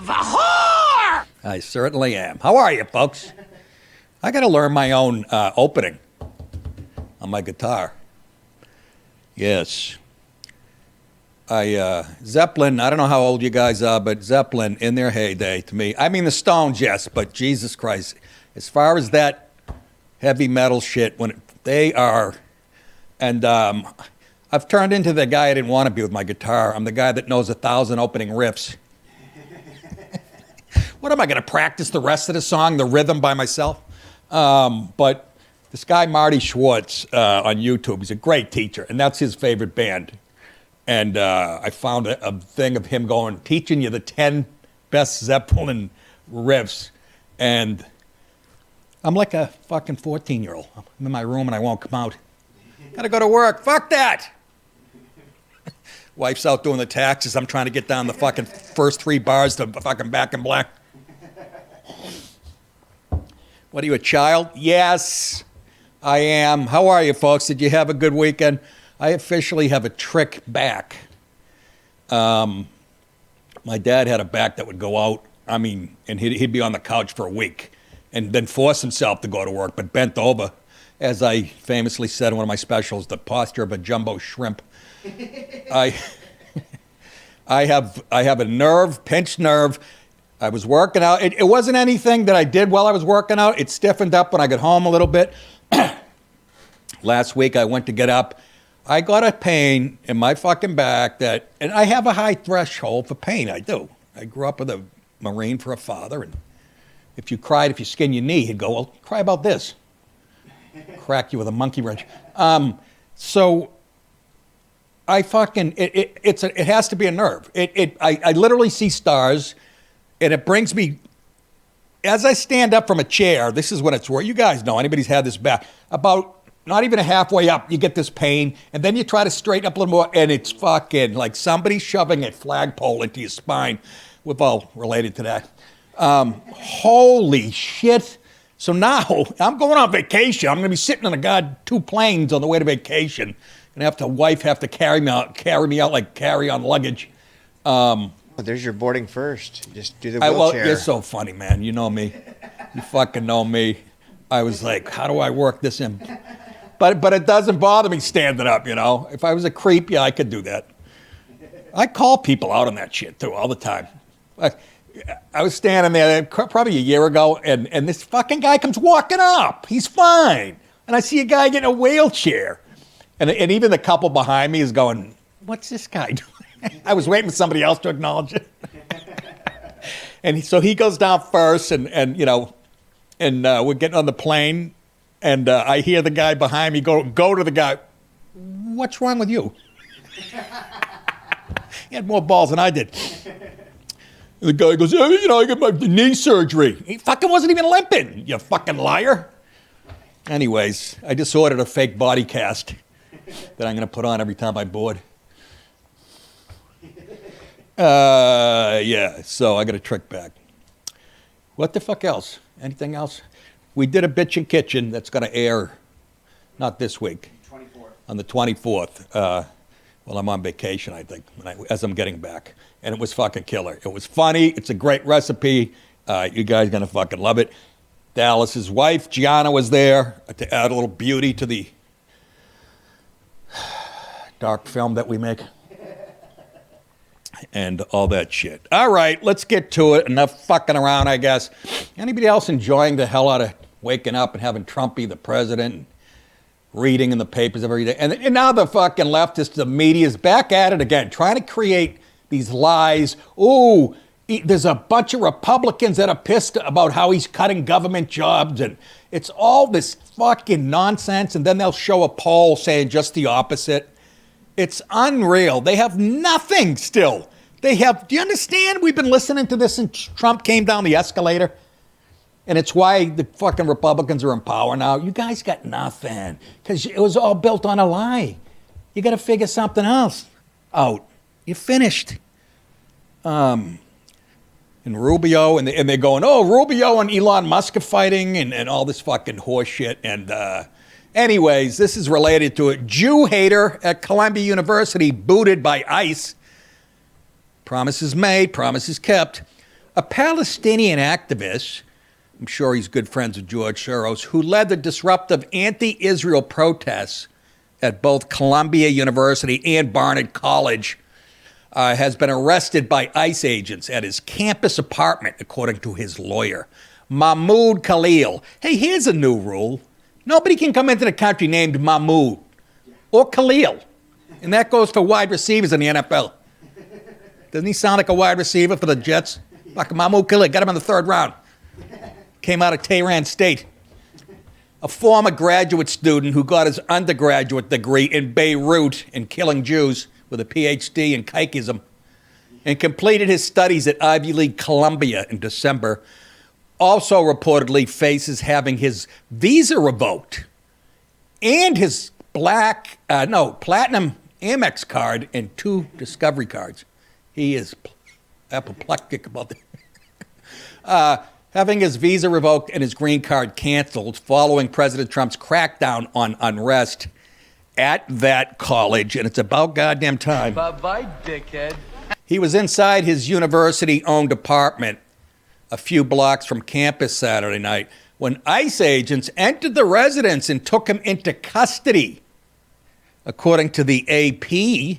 of a whore! I certainly am. How are you, folks? I got to learn my own opening on my guitar. Yes. Zeppelin, I don't know how old you guys are, but Zeppelin, in their heyday, to me, I mean the Stones, yes, but Jesus Christ, as far as that heavy metal shit, they are, and I've turned into the guy I didn't want to be with my guitar. I'm the guy that knows 1,000 opening riffs. What am I going to practice the rest of the song, the rhythm by myself? But this guy, Marty Schwartz, on YouTube, he's a great teacher, and that's his favorite band. And I found a thing of him teaching you the 10 best Zeppelin riffs. And I'm like a fucking 14-year-old. I'm in my room and I won't come out. Gotta go to work. Fuck that! Wife's out doing the taxes. I'm trying to get down the fucking first 3 bars to fucking Back in Black. What are you, a child? Yes, I am. How are you, folks? Did you have a good weekend? I officially have a trick back. My dad had a back that would go out, and he'd be on the couch for a week and then force himself to go to work, but bent over. As I famously said in one of my specials, the posture of a jumbo shrimp. I have a pinched nerve. I was working out. It wasn't anything that I did while I was working out. It stiffened up when I got home a little bit. Last week I went to get up. I got a pain in my fucking back and I have a high threshold for pain. I do. I grew up with a Marine for a father, and if you skin your knee, he'd go, well, cry about this. Crack you with a monkey wrench. So I it has to be a nerve. I literally see stars, and it brings me, as I stand up from a chair, this is when it's where, you guys know, anybody's had this back, about not even halfway up, you get this pain, and then you try to straighten up a little more, and it's fucking like somebody shoving a flagpole into your spine. We're all related to that. Holy shit. So now I'm going on vacation. I'm going to be sitting on 2 planes on the way to vacation. And wife have to carry me out like carry-on luggage. There's your boarding first. Just do the wheelchair. Well, you're so funny, man. You know me. You fucking know me. I was like, how do I work this in? But it doesn't bother me standing up, you know. If I was a creep, yeah, I could do that. I call people out on that shit, too, all the time. I was standing there probably a year ago, and this fucking guy comes walking up. He's fine. And I see a guy get in a wheelchair. And even the couple behind me is going, what's this guy doing? I was waiting for somebody else to acknowledge it. And so he goes down first, and we're getting on the plane, and I hear the guy behind me go to the guy, what's wrong with you? He had more balls than I did. And the guy goes, yeah, I got my knee surgery. He fucking wasn't even limping, you fucking liar. Anyways, I just ordered a fake body cast that I'm going to put on every time I board. Yeah, so I got a trick back. What the fuck else? Anything else? We did a Bitchin' Kitchen that's going to air, not this week. 24th. On the 24th. Well, I'm on vacation, I think, as I'm getting back. And it was fucking killer. It was funny. It's a great recipe. You guys are going to fucking love it. Dallas's wife, Gianna, was there to add a little beauty to the dark film that we make. And all that shit. All right, let's get to it. Enough fucking around, I guess. Anybody else enjoying the hell out of waking up and having Trump be the president and reading in the papers every day? And now the fucking leftists, the media's back at it again, trying to create these lies. Ooh, there's a bunch of Republicans that are pissed about how he's cutting government jobs, and it's all this fucking nonsense, and then they'll show a poll saying just the opposite. It's unreal. They have nothing still. Do you understand? We've been listening to this since Trump came down the escalator. And it's why the fucking Republicans are in power now. You guys got nothing. Because it was all built on a lie. You got to figure something else out. You're finished. And Rubio, and they're going, oh, Rubio and Elon Musk are fighting and all this fucking horse shit. And anyways, this is related to it. Jew hater at Columbia University booted by ICE. Promises made, promises kept. A Palestinian activist, I'm sure he's good friends with George Soros, who led the disruptive anti-Israel protests at both Columbia University and Barnard College, has been arrested by ICE agents at his campus apartment, according to his lawyer, Mahmoud Khalil. Hey, here's a new rule. Nobody can come into the country named Mahmoud or Khalil. And that goes for wide receivers in the NFL. Doesn't he sound like a wide receiver for the Jets? Like Mahmoud Khalil, got him in the third round. Came out of Tehran State. A former graduate student who got his undergraduate degree in Beirut in killing Jews with a PhD in Kaikism and completed his studies at Ivy League Columbia in December, also reportedly faces having his visa revoked and his platinum Amex card and 2 Discovery cards. He is apoplectic about that. Having his visa revoked and his green card canceled following President Trump's crackdown on unrest at that college, and it's about goddamn time. Bye-bye, dickhead. He was inside his university-owned apartment a few blocks from campus Saturday night when ICE agents entered the residence and took him into custody, according to the AP.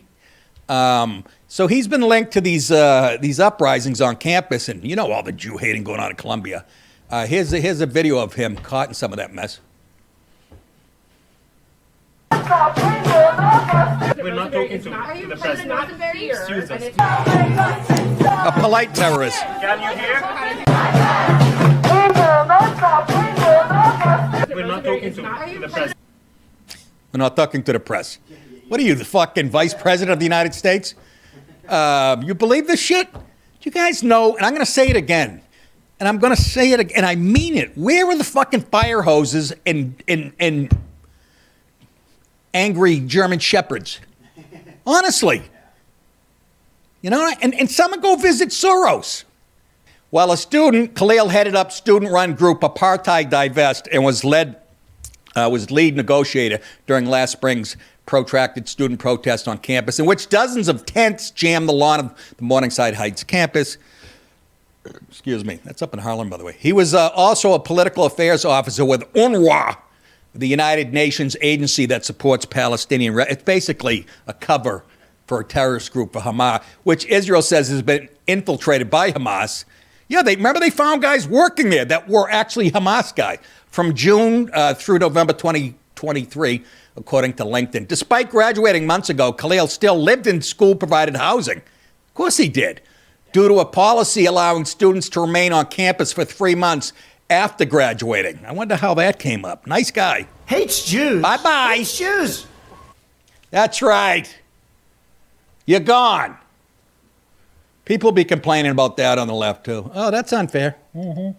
So he's been linked to these uprisings on campus, and you know all the Jew hating going on in Columbia. Here's a video of him caught in some of that mess. We're not talking to the president. Excuse us. A polite terrorist. Can you hear? We're not talking to the president. We're not talking to the press. What are you, the fucking vice president of the United States? You believe this shit? Do you guys know, and I'm going to say it again, and I'm going to say it again, and I mean it. Where are the fucking fire hoses and angry German shepherds? Honestly. You know, and someone go visit Soros. While a student, Khalil headed up student-run group Apartheid Divest and was lead negotiator during last spring's protracted student protest on campus, in which dozens of tents jammed the lawn of the Morningside Heights campus. Excuse me. That's up in Harlem, by the way. He was also a political affairs officer with UNRWA, the United Nations agency that supports Palestinian. It's basically a cover for a terrorist group for Hamas, which Israel says has been infiltrated by Hamas. Yeah, remember they found guys working there that were actually Hamas guys from June through November 2023, according to LinkedIn. Despite graduating months ago, Khalil still lived in school-provided housing. Of course he did, due to a policy allowing students to remain on campus for 3 months after graduating. I wonder how that came up. Nice guy. Hates Jews. Bye-bye. Hates Jews. That's right. You're gone. People be complaining about that on the left, too. Oh, that's unfair. Mm-hmm.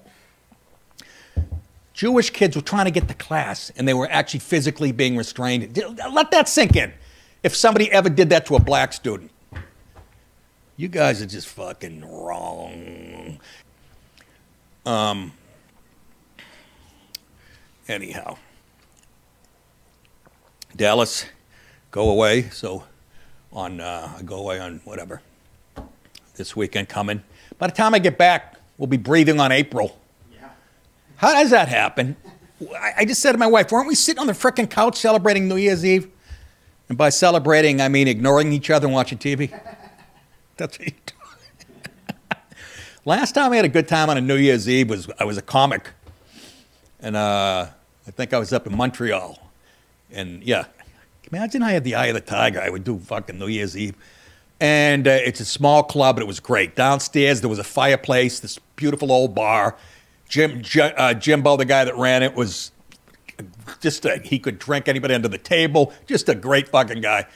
Jewish kids were trying to get to class, and they were actually physically being restrained. Let that sink in. If somebody ever did that to a black student. You guys are just fucking wrong. Anyhow. Dallas, go away. So I go away on whatever. This weekend coming. By the time I get back, we'll be breathing on April. Yeah. How does that happen? I just said to my wife, weren't we sitting on the frickin' couch celebrating New Year's Eve? And by celebrating, I mean ignoring each other and watching TV. That's what you do. Last time I had a good time on a New Year's Eve I was a comic. And I think I was up in Montreal. And yeah, imagine I had the eye of the tiger. I would do fucking New Year's Eve. And it's a small club, but it was great. Downstairs, there was a fireplace, this beautiful old bar. Jimbo, the guy that ran it, was just he could drink anybody under the table. Just a great fucking guy.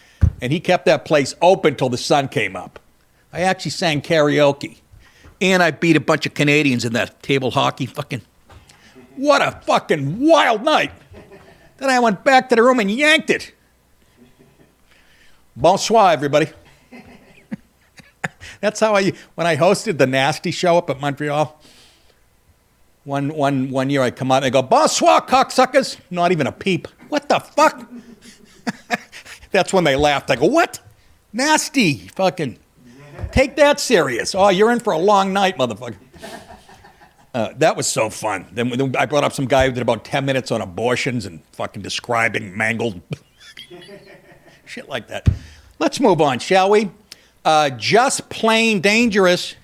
And he kept that place open till the sun came up. I actually sang karaoke. And I beat a bunch of Canadians in that table hockey. Fucking, what a fucking wild night. Then I went back to the room and yanked it. Bonsoir, everybody. That's how when I hosted the Nasty Show up at Montreal. One year I come out and I go, bonsoir, cocksuckers. Not even a peep. What the fuck? That's when they laughed. I go, what? Nasty. Fucking take that serious. Oh, you're in for a long night, motherfucker. That was so fun. Then I brought up some guy who did about 10 minutes on abortions and fucking describing mangled shit like that. Let's move on, shall we? Just plain dangerous.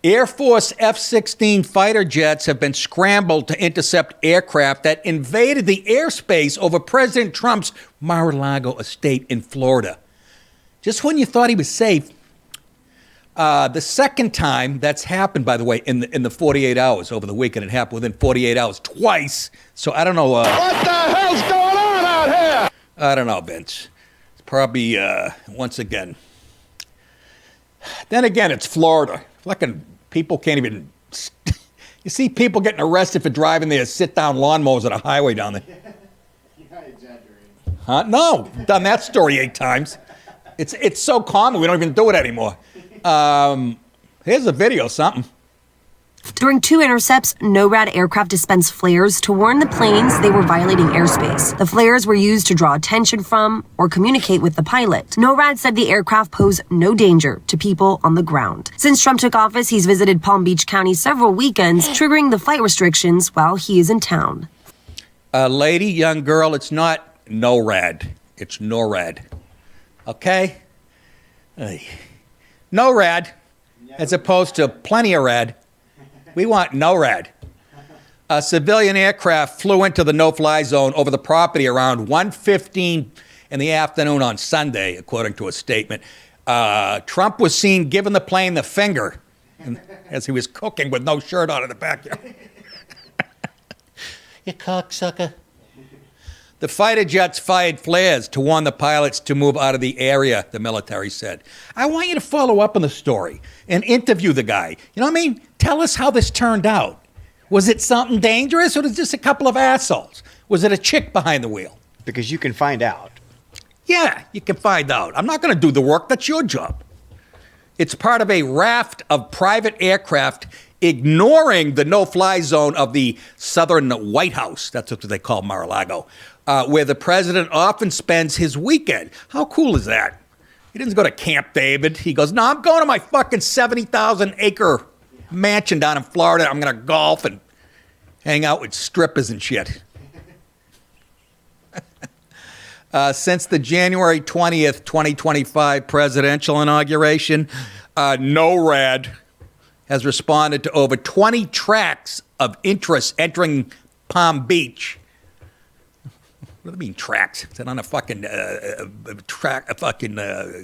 Air Force F-16 fighter jets have been scrambled to intercept aircraft that invaded the airspace over President Trump's Mar-A-Lago estate in Florida. Just when you thought he was safe. The second time that's happened, by the way, in the 48 hours over the weekend, it happened within 48 hours twice. So I don't know. What the hell's going on out here? I don't know, Vince. It's probably once again. Then again, it's Florida. Fucking people can't even. You see people getting arrested for driving their sit-down lawnmowers on a highway down there. You're not exaggerating. Huh? No, done that story 8 times. It's so common we don't even do it anymore. Here's a video, something. During 2 intercepts, NORAD aircraft dispensed flares to warn the planes they were violating airspace. The flares were used to draw attention from or communicate with the pilot. NORAD said the aircraft pose no danger to people on the ground. Since Trump took office, he's visited Palm Beach County several weekends, triggering the flight restrictions while he is in town. Lady, young girl, it's not NORAD. It's NORAD. Okay? NORAD, as opposed to plenty of rad. We want NORAD. A civilian aircraft flew into the no-fly zone over the property around 1:15 in the afternoon on Sunday, according to a statement. Trump was seen giving the plane the finger as he was cooking with no shirt on in the backyard. You cocksucker. The fighter jets fired flares to warn the pilots to move out of the area, the military said. I want you to follow up on the story and interview the guy. You know what I mean? Tell us how this turned out. Was it something dangerous or was it just a couple of assholes? Was it a chick behind the wheel? Because you can find out. Yeah, you can find out. I'm not going to do the work. That's your job. It's part of a raft of private aircraft ignoring the no-fly zone of the southern White House. That's what they call Mar-A-Lago. Where the president often spends his weekend. How cool is that? He doesn't go to Camp David. He goes, no, I'm going to my fucking 70,000-acre mansion down in Florida. I'm going to golf and hang out with strippers and shit. Since the January 20th, 2025 presidential inauguration, NORAD has responded to over 20 tracks of interest entering Palm Beach. What do you mean tracks? Is that on a fucking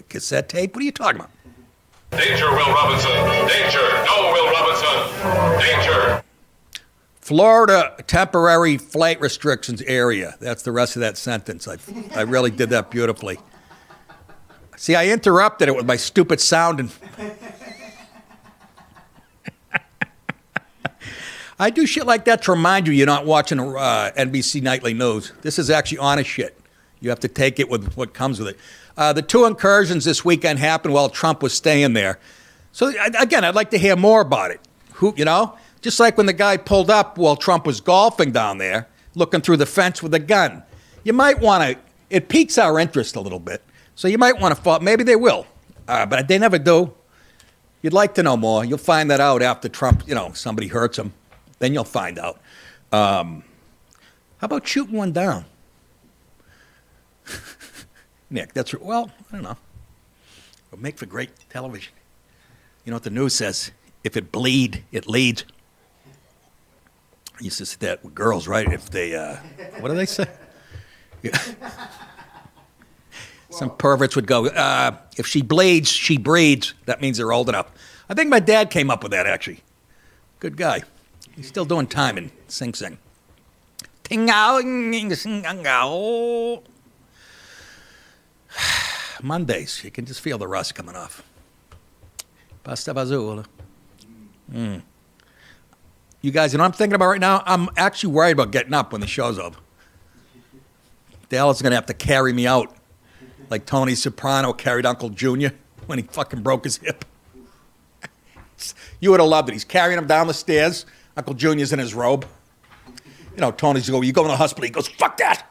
cassette tape? What are you talking about? Danger, Will Robinson. Danger. No, Will Robinson. Danger. Florida temporary flight restrictions area. That's the rest of that sentence. I really did that beautifully. See, I interrupted it with my stupid sound and I do shit like that to remind you you're not watching NBC Nightly News. This is actually honest shit. You have to take it with what comes with it. The 2 incursions this weekend happened while Trump was staying there. So, again, I'd like to hear more about it. Just like when the guy pulled up while Trump was golfing down there, looking through the fence with a gun. You might want to, it piques our interest a little bit. So you might want to follow, maybe they will, but they never do. You'd like to know more. You'll find that out after Trump, somebody hurts him. Then you'll find out. How about shooting one down? Nick, I don't know. It'll make for great television. You know what the news says? If it bleed, it leads. I used to say that with girls, right? If they, what do they say? Yeah. Some perverts would go, if she bleeds, she breeds. That means they're old enough. I think my dad came up with that, actually. Good guy. He's still doing time in Sing Sing. Mondays, you can just feel the rust coming off. Pasta Vazula. You guys, what I'm thinking about right now? I'm actually worried about getting up when the show's over. Dallas is going to have to carry me out like Tony Soprano carried Uncle Junior when he fucking broke his hip. You would have loved it. He's carrying him down the stairs. Uncle Junior's in his robe. Tony's going, you go to the hospital. He goes, fuck that.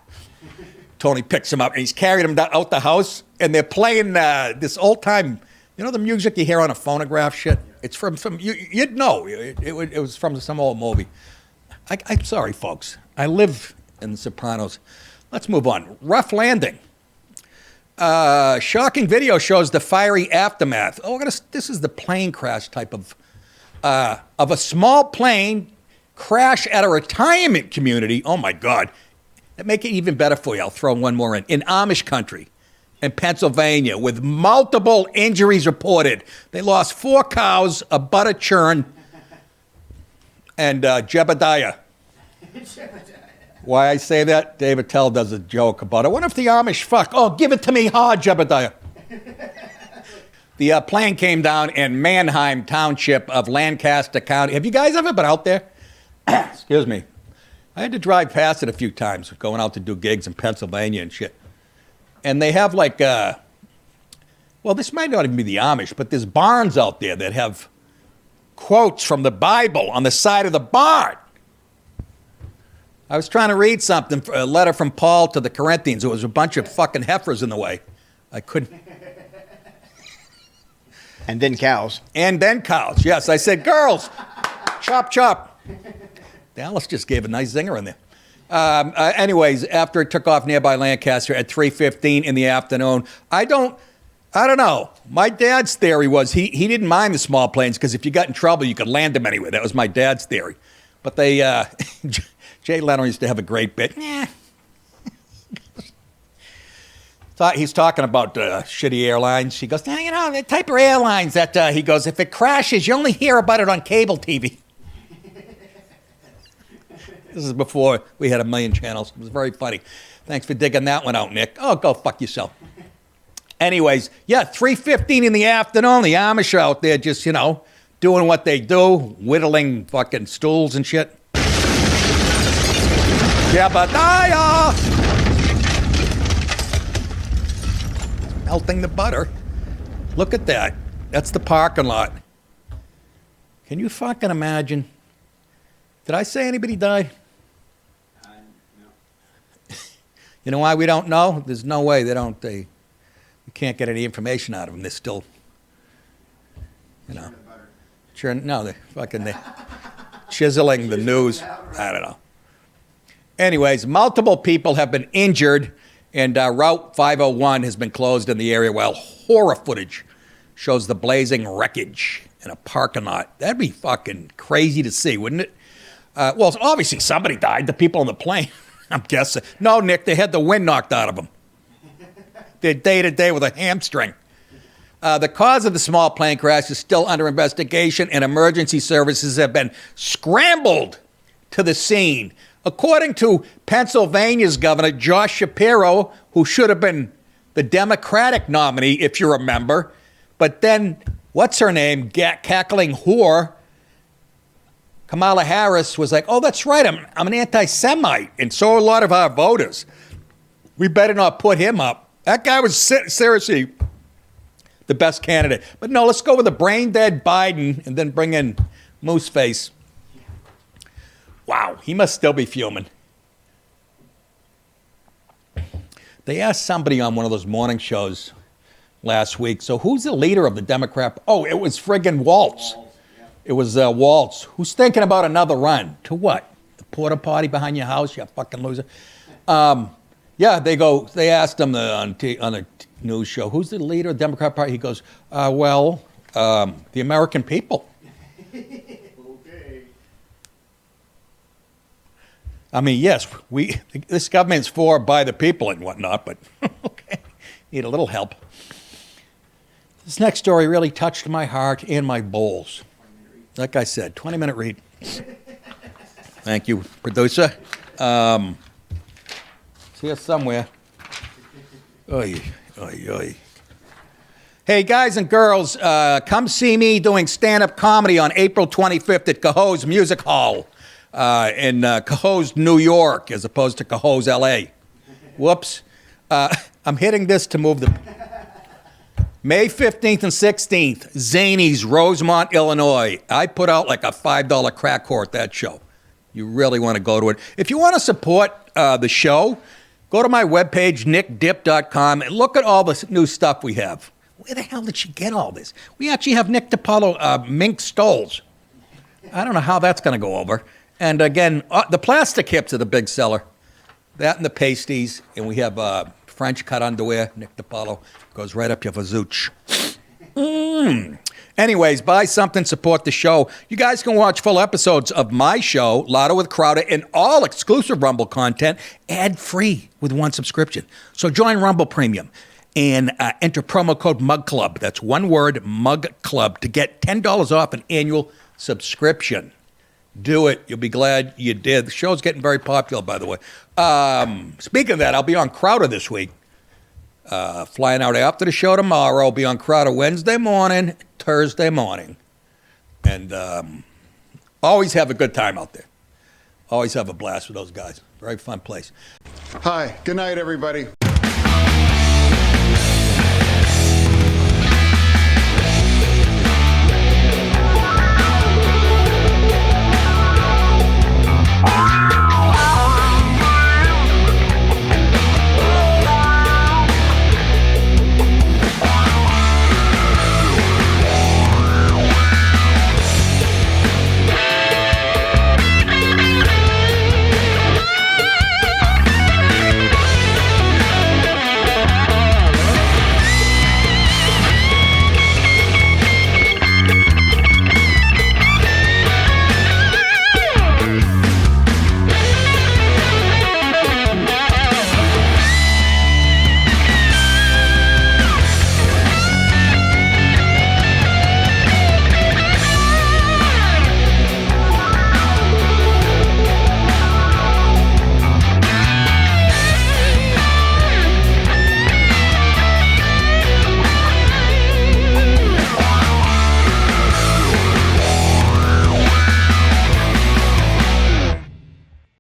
Tony picks him up, and he's carrying him out the house, and they're playing this old-time, the music you hear on a phonograph shit? It's from some, you'd know. It was from some old movie. I'm sorry, folks. I live in The Sopranos. Let's move on. Rough landing. Shocking video shows the fiery aftermath. This is the plane crash type of a small plane crash at a retirement community. Oh, my God. That make it even better for you. I'll throw one more in Amish country in Pennsylvania with multiple injuries reported. They lost 4 cows, a butter churn, and Jebediah. Why I say that? David Tell does a joke about it. What if the Amish fuck? Oh, give it to me hard, Jebediah. The plane came down in Manheim Township of Lancaster County. Have you guys ever been out there? Excuse me. I had to drive past it a few times, going out to do gigs in Pennsylvania and shit. And they have like, well, this might not even be the Amish, but there's barns out there that have quotes from the Bible on the side of the barn. I was trying to read something, a letter from Paul to the Corinthians. It was a bunch of fucking heifers in the way. I couldn't. And then cows. And then cows. Yes, I said, girls, chop, chop. Dallas just gave a nice zinger in there. Anyways, after it took off nearby Lancaster at 3:15 in the afternoon, I don't know. My dad's theory was he didn't mind the small planes because if you got in trouble, you could land them anywhere. That was my dad's theory. But they, Jay Leno used to have a great bit. He's talking about shitty airlines. He goes, the type of airlines that, he goes, if it crashes, you only hear about it on cable TV. This is before we had 1 million channels. It was very funny. Thanks for digging that one out, Nick. Oh, go fuck yourself. Anyways, 3:15 in the afternoon, the Amish are out there just, doing what they do, whittling fucking stools and shit. Jebediah! Melting the butter. Look at that. That's the parking lot. Can you fucking imagine? Did I say anybody died? No. You know why we don't know? There's no way we can't get any information out of them. They're still, they're chiseling the news. I don't know. Anyways, multiple people have been injured, and Route 501 has been closed in the area while horror footage shows the blazing wreckage in a parking lot. That'd be fucking crazy to see, wouldn't it? Well, obviously somebody died, the people on the plane, I'm guessing. No, Nick, they had the wind knocked out of them. They're day-to-day with a hamstring. The cause of the small plane crash is still under investigation, and emergency services have been scrambled to the scene. According to Pennsylvania's Governor Josh Shapiro, who should have been the Democratic nominee, if you remember, but then, what's her name, cackling whore, Kamala Harris was like, oh, that's right, I'm an anti-Semite, and so are a lot of our voters. We better not put him up. That guy was seriously the best candidate. But no, let's go with the brain-dead Biden and then bring in Mooseface. Wow, he must still be fuming. They asked somebody on one of those morning shows last week, so who's the leader of the Democrat? Oh, it was friggin' Waltz. It was Waltz. Who's thinking about another run? To what? The porta potty behind your house, you fucking loser. They asked him on a news show, who's the leader of the Democrat Party? He goes, the American people. I mean, yes, this government's for by the people and whatnot, but okay, need a little help. This next story really touched my heart and my balls. Like I said, 20-minute read. Thank you, producer. It's here somewhere. Oy, oy, oy. Hey, guys and girls, come see me doing stand-up comedy on April 25th at Cohoes Music Hall. In Cohoes, New York, as opposed to Cohoes, L.A. Whoops. I'm hitting this to move the... May 15th and 16th, Zanies, Rosemont, Illinois. I put out like a $5 crack whore at that show. You really want to go to it. If you want to support the show, go to my webpage, nickdip.com, and look at all the new stuff we have. Where the hell did she get all this? We actually have Nick DiPaolo mink stoles. I don't know how that's going to go over. And again, the plastic hips are the big seller. That and the pasties. And we have French cut underwear. Nick DiPaolo goes right up your vazooch. Anyways, buy something, support the show. You guys can watch full episodes of my show, Lotto with Crowder, and all exclusive Rumble content ad-free with one subscription. So join Rumble Premium and enter promo code MUGCLUB. That's one word, MUGCLUB, to get $10 off an annual subscription. Do it. You'll be glad you did. The show's getting very popular, by the way. Speaking of that, I'll be on Crowder this week. Flying out after the show tomorrow. I'll be on Crowder Wednesday morning, Thursday morning. And always have a good time out there. Always have a blast with those guys. Very fun place. Hi. Good night, everybody.